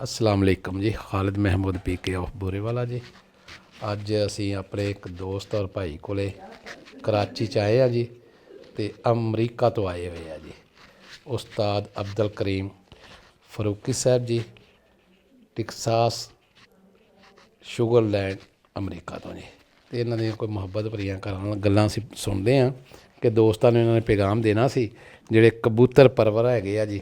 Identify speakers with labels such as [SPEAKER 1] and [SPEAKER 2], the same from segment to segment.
[SPEAKER 1] ਅਸਲਾਮ ਅਲੈਕਮ ਜੀ। ਖਾਲਿਦ ਮਹਿਮੂਦ ਪੀ ਕੇ ਆਫ ਬੋਰੇ ਵਾਲਾ ਜੀ। ਅੱਜ ਅਸੀਂ ਆਪਣੇ ਇੱਕ ਦੋਸਤ ਔਰ ਭਾਈ ਕੋਲੇ ਕਰਾਚੀ 'ਚ ਆਏ ਆ ਜੀ, ਅਤੇ ਅਮਰੀਕਾ ਤੋਂ ਆਏ ਹੋਏ ਆ ਜੀ ਉਸਤਾਦ ਅਬਦੁਲ ਕਰੀਮ ਫਰੂਕੀ ਸਾਹਿਬ ਜੀ, ਟਿਕਸਾਸ ਸ਼ੂਗਰਲੈਂਡ ਅਮਰੀਕਾ ਤੋਂ ਜੀ। ਅਤੇ ਇਹਨਾਂ ਦੀਆਂ ਕੋਈ ਮੁਹੱਬਤ ਭਰੀਆਂ ਗੱਲਾਂ ਅਸੀਂ ਸੁਣਦੇ ਹਾਂ ਕਿ ਦੋਸਤਾਂ ਨੂੰ ਇਹਨਾਂ ਨੇ ਪੈਗਾਮ ਦੇਣਾ ਸੀ ਜਿਹੜੇ ਕਬੂਤਰ ਪਰਵਰ ਹੈਗੇ ਆ ਜੀ।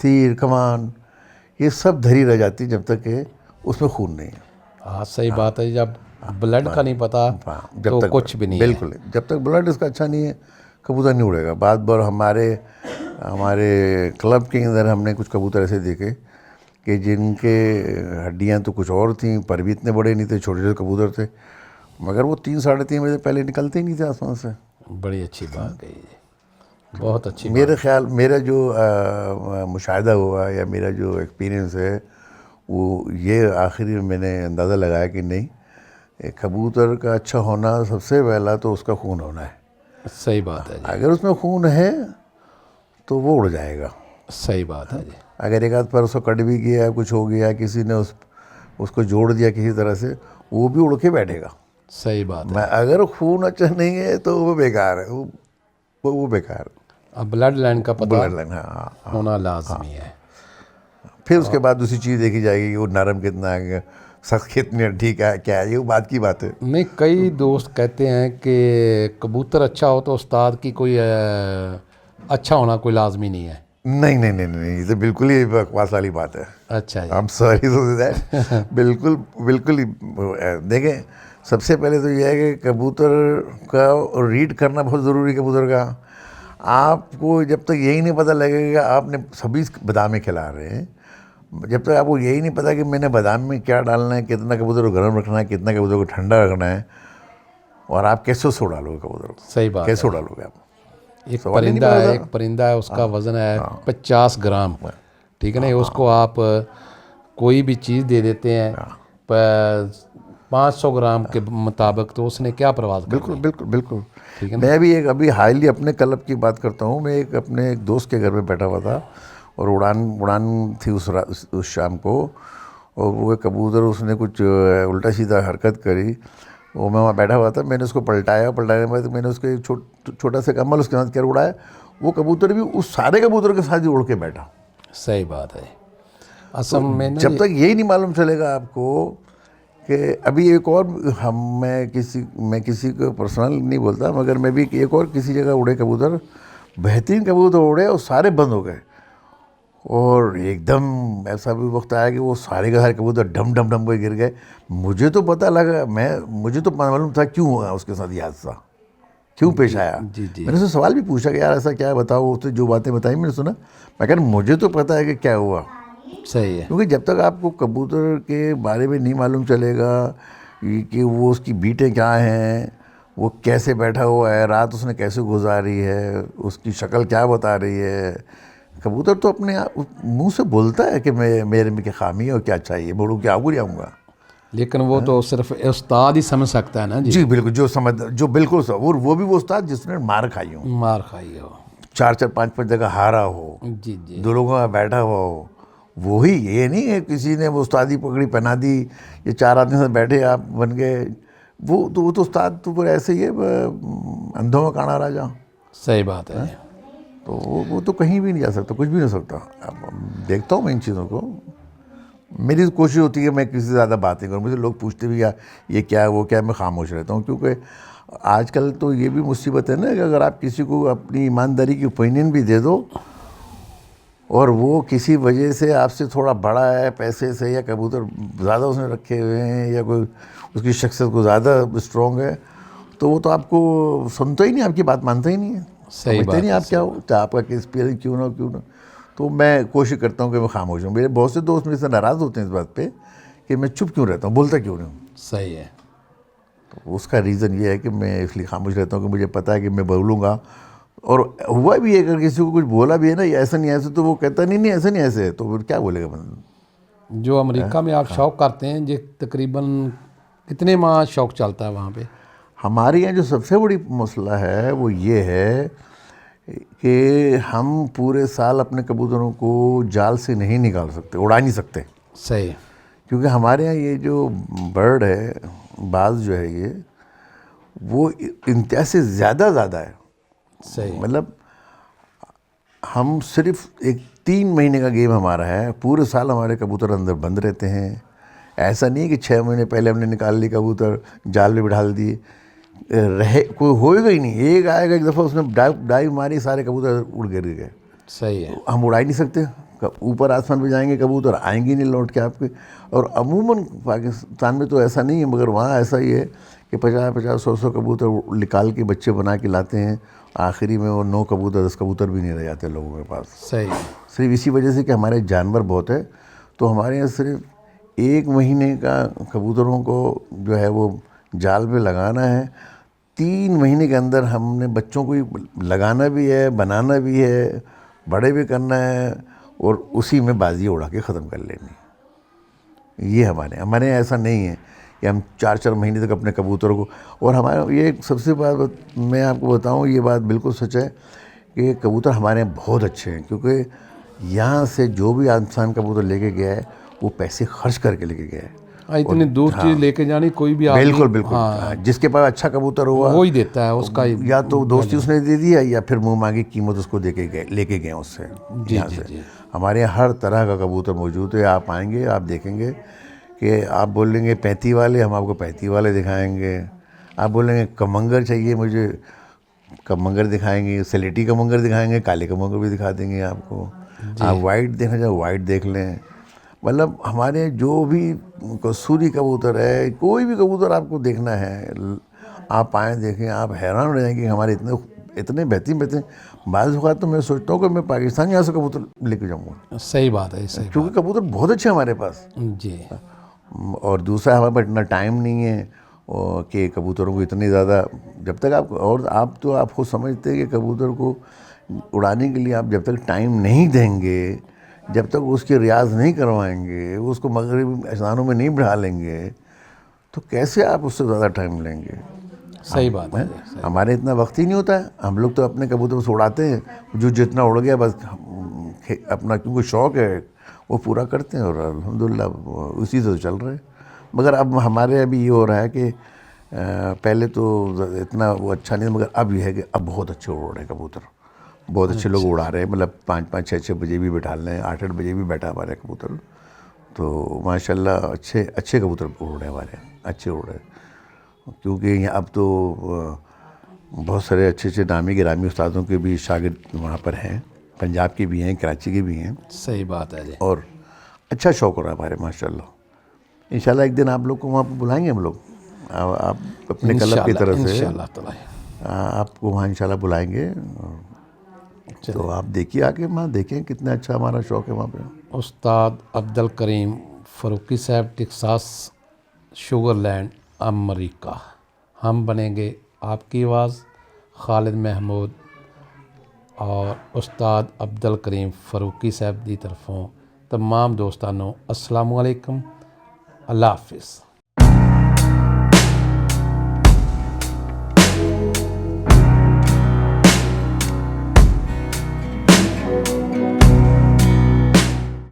[SPEAKER 2] تیر کمان یہ سب دھری رہ جاتی جب تک کہ اس میں خون نہیں ہے.
[SPEAKER 1] ہاں صحیح بات ہے. جب بلڈ کا نہیں پتا
[SPEAKER 2] جب
[SPEAKER 1] تو
[SPEAKER 2] تک
[SPEAKER 1] کچھ بھی نہیں ہے.
[SPEAKER 2] بالکل جب تک بلڈ اس کا اچھا نہیں ہے کبوتر نہیں اڑے گا. بات بار ہمارے کلب کے اندر ہم نے کچھ کبوتر ایسے دیکھے کہ جن کے ہڈیاں تو کچھ اور تھیں پر بھی اتنے بڑے نہیں تھے, چھوٹے چھوٹے کبوتر تھے, مگر وہ 3 ساڑھے 3 بجے پہلے نکلتے ہی نہیں تھے آسمان سے.
[SPEAKER 1] بڑی اچھی بات کہی جی, بہت اچھی بات.
[SPEAKER 2] میرے خیال میرا جو مشاہدہ ہوا یا میرا جو ایکسپیرینس ہے وہ یہ آخری میں نے اندازہ لگایا کہ نہیں, کبوتر کا اچھا ہونا سب سے پہلا تو اس کا خون ہونا ہے.
[SPEAKER 1] صحیح بات ہے جی,
[SPEAKER 2] اگر اس میں خون ہے تو وہ اڑ جائے گا.
[SPEAKER 1] صحیح بات ہے جی.
[SPEAKER 2] اگر ایک آدھ پر اس کو کٹ بھی گیا, کچھ ہو گیا, کسی نے اس کو جوڑ دیا کسی طرح سے, وہ بھی اڑ کے بیٹھے گا.
[SPEAKER 1] صحیح بات ہے.
[SPEAKER 2] اگر خون اچھا نہیں ہے تو وہ بیکار ہے, وہ بیکار.
[SPEAKER 1] اب بلڈ لائن کا پتہ
[SPEAKER 2] بلڈ لائن ہاں.
[SPEAKER 1] ہونا لازمی ہے.
[SPEAKER 2] پھر اس کے بعد دوسری چیز دیکھی جائے گی کہ وہ نرم کتنا ہے, سخت کتنی, ٹھیک ہے کیا ہے, یہ بات کی بات ہے.
[SPEAKER 1] نہیں, کئی دوست کہتے ہیں کہ کبوتر اچھا ہو تو استاد کی کوئی اچھا ہونا کوئی لازمی نہیں ہے.
[SPEAKER 2] نہیں نہیں نہیں نہیں, یہ تو بالکل ہی بکواس والی بات ہے.
[SPEAKER 1] اچھا جی.
[SPEAKER 2] I'm sorry to say that. بالکل ہی. دیکھیں سب سے پہلے تو یہ ہے کہ کبوتر کا ریڈ کرنا بہت ضروری ہے. کبوتر کا آپ کو جب تک یہی نہیں پتہ لگے گا, آپ نے سبھی بادام کھلا رہے ہیں, جب تک آپ کو یہی نہیں پتا کہ میں نے بادام میں کیا ڈالنا ہے, کتنا کبوتر کو گرم رکھنا ہے, کتنا کبوتر کو ٹھنڈا رکھنا ہے, اور آپ کیسے سو ڈالو گے کبوتر کو,
[SPEAKER 1] صحیح بات
[SPEAKER 2] کیسے
[SPEAKER 1] ہے.
[SPEAKER 2] ڈالو گے آپ.
[SPEAKER 1] ایک پرندہ ہے, اس کا وزن ہے 50 گرام, ٹھیک ہے نا. اس کو آپ کوئی بھی چیز دے دیتے ہیں 500 گرام کے مطابق, تو اس نے کیا پرواز کرنی.
[SPEAKER 2] بالکل.
[SPEAKER 1] ٹھیک ہے.
[SPEAKER 2] میں بھی ایک ابھی حالی اپنے کلب کی بات کرتا ہوں. میں اپنے ایک دوست کے گھر میں بیٹھا ہوا تھا, اور اڑان تھی اس شام کو, اور وہ کبوتر اس نے کچھ الٹا سیدھا حرکت کری. وہ میں وہاں بیٹھا ہوا تھا, میں نے اس کو پلٹانے کے بعد میں نے اس کے چھوٹا سا کمل اس کے ساتھ کیا اڑایا, وہ کبوتر بھی اس سارے کبوتر کے ساتھ ہی اڑ کے بیٹھا.
[SPEAKER 1] صحیح بات ہے. اصل میں
[SPEAKER 2] جب تک یہی نہیں معلوم چلے گا آپ کو کہ ابھی ایک اور میں کسی کو پرسنل نہیں بولتا, مگر میں بھی ایک اور کسی جگہ اڑے کبوتر, بہترین کبوتر اڑے اور سارے بند ہو گئے, اور ایک دم ایسا بھی وقت آیا کہ وہ سارے کے سارے کبوتر ڈم ڈم ڈم کے گر گئے. مجھے تو پتہ لگا, مجھے تو معلوم تھا کیوں ہوا اس کے ساتھ یہ حادثہ, کیوں پیش آیا. میں نے اس سے سوال بھی پوچھا کہ یار ایسا کیا ہے, بتاؤ. اس نے جو باتیں بتائی میں نے سنا, میں کہا مجھے تو پتہ ہے کہ کیا ہوا.
[SPEAKER 1] صحیح ہے.
[SPEAKER 2] کیونکہ جب تک آپ کو کبوتر کے بارے میں نہیں معلوم چلے گا کہ وہ اس کی بیٹیں کیا ہیں, وہ کیسے بیٹھا ہوا ہے, رات اس نے کیسے گزاری ہے, اس کی شکل کیا بتا رہی ہے. کبوتر تو اپنے منہ سے بولتا ہے کہ میرے میں کیا خامی ہے اور کیا چاہیے, بولوں کہ آگے آؤں گا.
[SPEAKER 1] لیکن وہ تو صرف استاد ہی سمجھ سکتا ہے نا جی.
[SPEAKER 2] جی بالکل, جو بالکل وہ بھی وہ استاد جس نے مار کھائی ہو,
[SPEAKER 1] مار کھائی ہو,
[SPEAKER 2] 4 5 جگہ ہارا ہو,
[SPEAKER 1] جی جی,
[SPEAKER 2] 2 لوگوں کا بیٹھا ہوا ہو. وہی, یہ نہیں ہے کسی نے وہ استادی پگڑی پہنا دی, یہ 4 آدمی سے بیٹھے آپ بن گئے. وہ تو استاد تو پھر ایسے ہی ہے, اندھوں میں کانا راجا.
[SPEAKER 1] صحیح بات ہے.
[SPEAKER 2] تو وہ تو کہیں بھی نہیں جا سکتا, کچھ بھی نہیں ہو سکتا. دیکھتا ہوں میں ان چیزوں کو, میری کوشش ہوتی ہے میں کسی سے زیادہ بات نہیں کروں. مجھے لوگ پوچھتے بھی یہ کیا ہے وہ کیا ہے, میں خاموش رہتا ہوں. کیونکہ آج کل تو یہ بھی مصیبت ہے نا کہ اگر آپ کسی کو اپنی ایمانداری کی اوپینین بھی دے دو, اور وہ کسی وجہ سے آپ سے تھوڑا بڑا ہے پیسے سے, یا کبوتر زیادہ اس نے رکھے ہوئے ہیں, یا کوئی اس کی شخصیت کو زیادہ اسٹرانگ ہے, تو وہ تو آپ کو سنتا ہی نہیں, آپ کی بات مانتا ہی نہیں ہے.
[SPEAKER 1] صحیح بات
[SPEAKER 2] نہیں آپ کیا ہو, چاہے آپ کا ایکسپیرینس کیوں نہ. تو میں کوشش کرتا ہوں کہ میں خاموش ہوں. میرے بہت سے دوست میرے سے ناراض ہوتے ہیں اس بات پہ کہ میں چپ کیوں رہتا ہوں, بولتا کیوں نہیں ہوں.
[SPEAKER 1] صحیح ہے.
[SPEAKER 2] تو اس کا ریزن یہ ہے کہ میں اس لیے خاموش رہتا ہوں کہ مجھے پتہ ہے کہ میں بولوں گا. اور ہوا بھی ہے, اگر کسی کو کچھ بولا بھی ہے نا, ایسا نہیں ایسے, تو وہ کہتا نہیں ایسا نہیں ایسے, تو پھر کیا بولے گا بندہ.
[SPEAKER 1] جو امریکہ میں آپ شوق کرتے ہیں, یہ تقریباً کتنے ماہ شوق چلتا ہے وہاں پہ؟
[SPEAKER 2] ہمارے یہاں جو سب سے بڑی مسئلہ ہے وہ یہ ہے کہ ہم پورے سال اپنے کبوتروں کو جال سے نہیں نکال سکتے, اڑا نہیں سکتے.
[SPEAKER 1] صحیح.
[SPEAKER 2] کیونکہ ہمارے یہاں یہ جو برڈ ہے, باز جو ہے, یہ وہ انتہا سے زیادہ ہے.
[SPEAKER 1] صحیح.
[SPEAKER 2] مطلب ہم صرف 3 مہینے کا گیم ہمارا ہے, پورے سال ہمارے کبوتر اندر بند رہتے ہیں. ایسا نہیں کہ 6 مہینے پہلے ہم نے نکال لی کبوتر, جال میں بٹھا دی, کوئی ہوئے گا ہی نہیں. آئے گا ایک دفعہ اس نے ڈائیو ماری, سارے کبوتر اڑ گر گئے.
[SPEAKER 1] صحیح ہے.
[SPEAKER 2] ہم اڑا ہی نہیں سکتے, اوپر آسمان پہ جائیں گے کبوتر آئیں گے نہیں لوٹ کے آپ کے. اور عموماً پاکستان میں تو ایسا نہیں ہے مگر وہاں ایسا ہی ہے کہ 50 100 کبوتر نکال کے بچے بنا کے لاتے ہیں, آخری میں وہ 9 کبوتر 10 کبوتر بھی نہیں رہ جاتے لوگوں کے پاس.
[SPEAKER 1] صحیح.
[SPEAKER 2] صرف اسی وجہ سے کہ ہمارے جانور بہت ہے, تو ہمارے یہاں صرف 1 مہینے کا کبوتروں کو جو ہے وہ جال پہ لگانا ہے. 3 مہینے کے اندر ہم نے بچوں کو لگانا بھی ہے, بنانا بھی ہے, بڑے بھی کرنا ہے, اور اسی میں بازی اڑا کے ختم کر لینی. یہ ہمارے یہاں ایسا نہیں ہے کہ ہم 4 مہینے تک اپنے کبوتروں کو. اور ہمارے یہ سب سے بات میں آپ کو بتاؤں, یہ بات بالکل سچ ہے کہ کبوتر ہمارے یہاں بہت اچھے ہیں, کیونکہ یہاں سے جو بھی انسان کبوتر لے کے گیا ہے وہ پیسے خرچ کر کے لے کے گیا ہے.
[SPEAKER 1] اتنی دور چیز لے کے جانی کوئی بھی آدمی
[SPEAKER 2] بالکل بالکل, جس کے پاس اچھا کبوتر ہوا
[SPEAKER 1] وہی دیتا ہے, اس کا
[SPEAKER 2] یا تو دوستی اس نے دے دیا یا پھر منہ مانگی قیمت اس کو دے کے گئے, لے کے گئے اس سے. یہاں سے ہمارے یہاں ہر طرح کا کبوتر موجود ہے. آپ آئیں گے آپ دیکھیں گے کہ آپ بولیں گے 35 والے, ہم آپ کو 35 والے دکھائیں گے. آپ بولیں گے کمنگر چاہیے مجھے, کمنگر دکھائیں گے, سلیٹی کمنگر دکھائیں گے, کالے کمنگر بھی دکھا دیں گے آپ کو. آپ وائٹ دیکھنا چاہیں وائٹ دیکھ لیں. مطلب ہمارے جو بھی کسوری کبوتر ہے, کوئی بھی کبوتر آپ کو دیکھنا ہے, آپ آئیں دیکھیں, آپ حیران ہو جائیں کہ ہمارے اتنے بہترین. بعض اوقات تو میں سوچتا ہوں کہ میں پاکستان یہاں سے کبوتر لے کے جاؤں گا,
[SPEAKER 1] صحیح بات ہے. صحیح
[SPEAKER 2] کیونکہ کبوتر بہت اچھے ہیں ہمارے پاس.
[SPEAKER 1] جی.
[SPEAKER 2] اور دوسرا ہمارے پاس اتنا ٹائم نہیں ہے کہ کبوتروں کو اتنی زیادہ, جب تک آپ, اور آپ خود سمجھتے ہیں کہ کبوتر کو اڑانے کے لیے آپ جب تک ٹائم نہیں دیں گے, جب تک اس کی ریاض نہیں کروائیں گے, اس کو مغربی اذانوں میں نہیں بڑھا لیں گے, تو کیسے آپ اس سے زیادہ ٹائم لیں گے.
[SPEAKER 1] صحیح بات ہے.
[SPEAKER 2] ہمارے اتنا وقت ہی نہیں ہوتا ہے. ہم لوگ تو اپنے کبوتر سے اڑاتے ہیں, جو جتنا اڑ گیا بس اپنا کیونکہ شوق ہے وہ پورا کرتے ہیں, اور الحمدللہ اسی سے چل رہے ہیں. مگر اب ہمارے ابھی یہ ہو رہا ہے کہ پہلے تو اتنا وہ اچھا نہیں, مگر اب یہ ہے کہ اب بہت اچھے اڑ رہے ہیں کبوتر, بہت اچھے لوگ اڑا رہے ہیں. مطلب 5 6 بجے بھی بٹھا لیں, 8 بجے بھی بیٹھا ہمارے کبوتر. تو ماشاءاللہ اچھے کبوتر اڑ رہے ہیں ہمارے, اچھے اڑ رہے ہیں. کیونکہ اب تو بہت سارے اچھے نامی گرامی استادوں کے بھی شاگرد وہاں پر ہیں, پنجاب کے بھی ہیں, کراچی کے بھی ہیں.
[SPEAKER 1] صحیح بات ہے.
[SPEAKER 2] اور اچھا شوق ہو رہا ہے ہمارے ماشاءاللہ. انشاءاللہ ایک دن آپ لوگ کو وہاں پہ بلائیں گے ہم لوگ, آپ اپنے کلب کی طرف سے آپ کو وہاں انشاءاللہ بلائیں گے. تو آپ دیکھیے آ کے وہاں دیکھیں کتنا اچھا ہمارا شوق ہے وہاں پہ.
[SPEAKER 1] استاد عبدالکریم فاروقی صاحب, ٹیکساس شوگر لینڈ, امریکہ. ہم بنیں گے آپ کی آواز. خالد محمود اور استاد عبدالکریم فاروقی صاحب دی طرفوں تمام دوستانوں السلام علیکم, اللہ حافظ.